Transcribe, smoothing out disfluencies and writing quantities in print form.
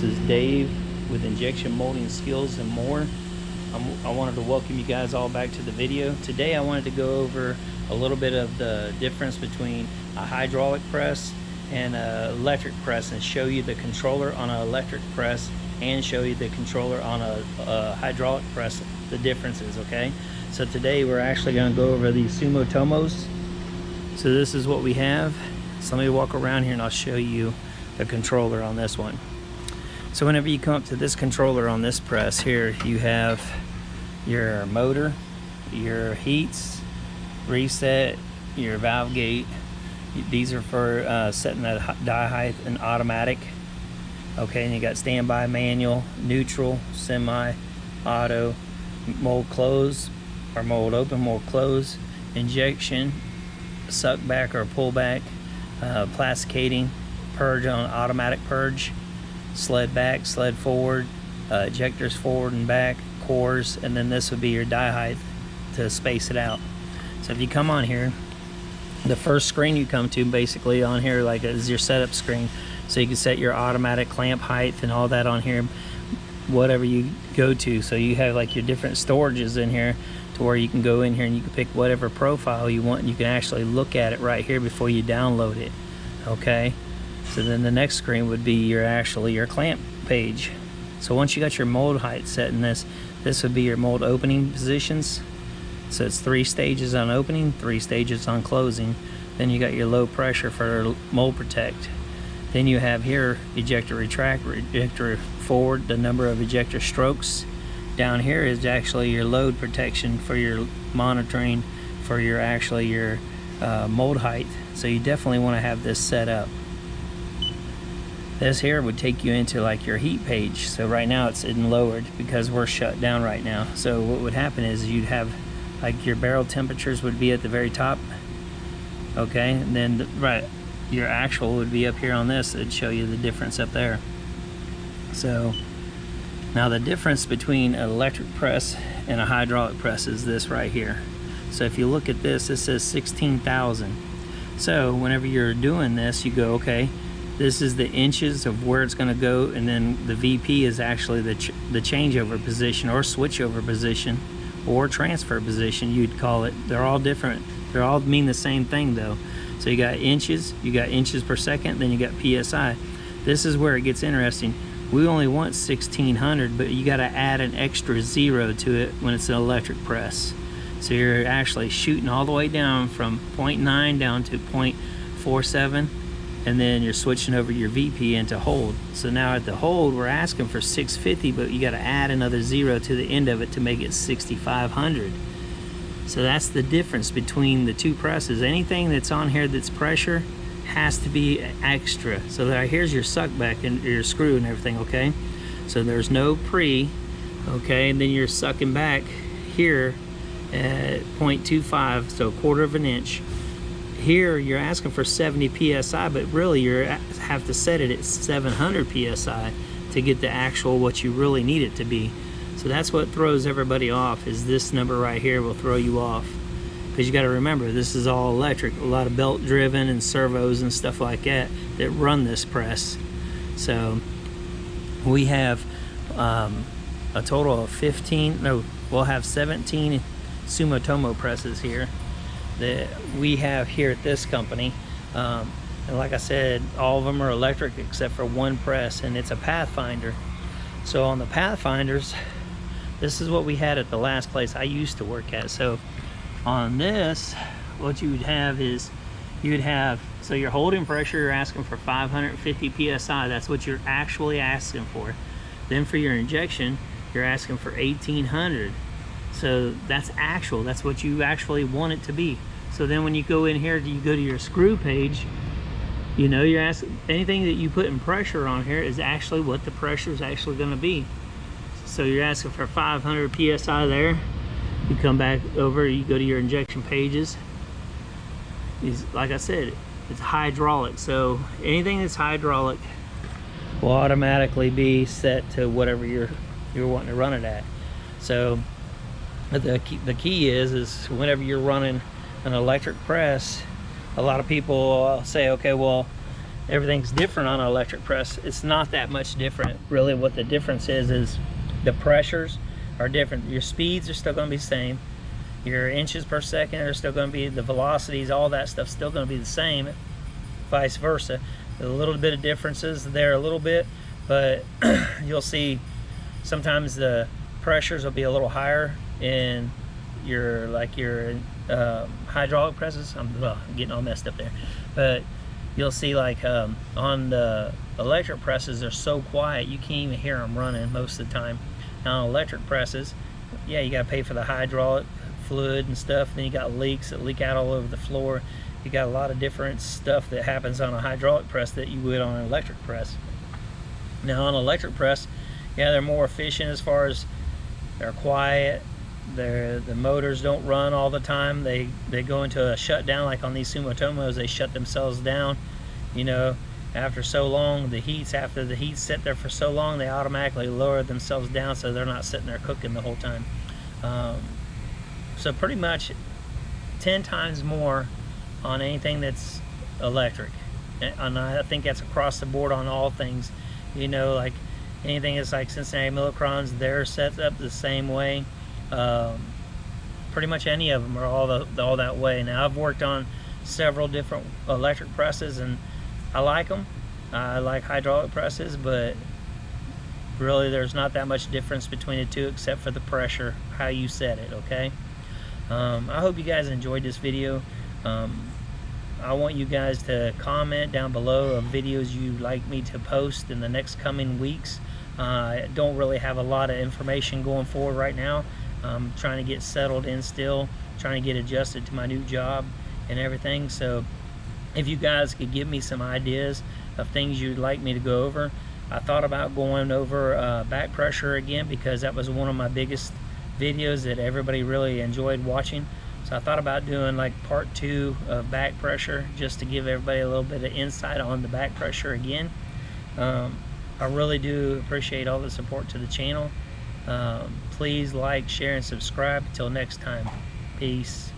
This is Dave with Injection Molding Skills and More. I wanted to welcome you guys all back to the video. Today I wanted to go over a little bit of the difference between a hydraulic press and an electric press, and show you the controller on an electric press and show you the controller on a hydraulic press, the differences, okay? So today we're actually going to go over these Sumitomos. So this is what we have. So let me walk around here and I'll show you the controller on this one. So whenever you come up to this controller on this press here, you have your motor, your heats, reset, your valve gate. These are for setting the die height and automatic. Okay, and you got standby, manual, neutral, semi, auto, mold close or mold open, mold close, injection, suck back or pull back, plasticating, purge on automatic purge, sled back, sled forward, ejectors forward and back, cores, and then this would be your die height to space it out. So if you come on here, the first screen you come to basically on here like is your setup screen, so you can set your automatic clamp height and all that on here, whatever you go to. So you have like your different storages in here to where you can go in here and you can pick whatever profile you want, and you can actually look at it right here before you download it. Okay, so then the next screen would be your clamp page. So once you got your mold height set in this would be your mold opening positions. So it's 3 stages on opening, 3 stages on closing. Then you got your low pressure for mold protect. Then you have here ejector retract, ejector forward, the number of ejector strokes. Down here is actually your load protection for your monitoring for your mold height. So you definitely want to have this set up. This here would take you into like your heat page. So right now it's in lowered because we're shut down right now. So what would happen is you'd have like your barrel temperatures would be at the very top. Okay, and then your actual would be up here on this. It'd show you the difference up there. So now the difference between an electric press and a hydraulic press is this right here. So if you look at this, it says 16,000. So whenever you're doing this, you go, okay, this is the inches of where it's going to go, and then the VP is actually the changeover position or switchover position or transfer position, you'd call it. They're all different. They all mean the same thing though. So you got inches per second, then you got PSI. This is where it gets interesting. We only want 1600, but you got to add an extra 0 to it when it's an electric press. So you're actually shooting all the way down from 0.9 down to 0.47, and then you're switching over your VP into hold. So now at the hold, we're asking for 650, but you got to add another 0 to the end of it to make it 6500. So that's the difference between the two presses. Anything that's on here that's pressure has to be extra. So here's your suck back and your screw and everything, okay? So there's no pre, okay? And then you're sucking back here at 0.25, so a quarter of an inch. Here you're asking for 70 psi, but really you have to set it at 700 psi to get the actual what you really need it to be. So that's what throws everybody off, is this number right here will throw you off, because you got to remember this is all electric, a lot of belt driven and servos and stuff like that run this press. So we have a total of we'll have 17 Sumitomo presses here that we have here at this company, and like I said, all of them are electric except for one press, and it's a Pathfinder. So on the Pathfinders, this is what we had at the last place I used to work at. So on this, what you would have is so your holding pressure, you're asking for 550 psi. That's what you're actually asking for. Then for your injection, you're asking for 1800. So that's actual, that's what you actually want it to be. So then when you go in here, you go to your screw page, you know, you're asking, anything that you put in pressure on here is actually what the pressure is actually going to be. So you're asking for 500 psi there. You come back over, you go to your injection pages. Like I said, it's hydraulic, so anything that's hydraulic will automatically be set to whatever you're wanting to run it at. So the key is whenever you're running an electric press, a lot of people say, okay, well, everything's different on an electric press. It's not that much different. Really what the difference is the pressures are different. Your speeds are still going to be the same. Your inches per second are still going to be, the velocities, all that stuff's still going to be the same, vice versa. A little bit of differences there a little bit, but you'll see sometimes the pressures will be a little higher in your hydraulic presses. I'm getting all messed up there, but you'll see like on the electric presses, they're so quiet you can't even hear them running most of the time. Now on electric presses, yeah, you got to pay for the hydraulic fluid and stuff. Then you got leaks that leak out all over the floor. You got a lot of different stuff that happens on a hydraulic press that you would on an electric press. Now on an electric press, yeah, they're more efficient as far as they're quiet. The motors don't run all the time. They go into a shutdown, like on these Sumitomos, they shut themselves down. You know, after so long, after the heat's sit there for so long, they automatically lower themselves down so they're not sitting there cooking the whole time. So pretty much 10 times more on anything that's electric. And I think that's across the board on all things. You know, like anything that's like Cincinnati Millicrons, they're set up the same way. Pretty much any of them are all that way. Now I've worked on several different electric presses and I like them. I like hydraulic presses, but really there's not that much difference between the two except for the pressure, how you set it, okay? I hope you guys enjoyed this video. I want you guys to comment down below of videos you'd like me to post in the next coming weeks. I don't really have a lot of information going forward right now. I'm trying to get settled in still, trying to get adjusted to my new job and everything. So if you guys could give me some ideas of things you'd like me to go over. I thought about going over back pressure again because that was one of my biggest videos that everybody really enjoyed watching. So I thought about doing like part 2 of back pressure just to give everybody a little bit of insight on the back pressure again. I really do appreciate all the support to the channel. Please like, share, and subscribe. Until next time, peace.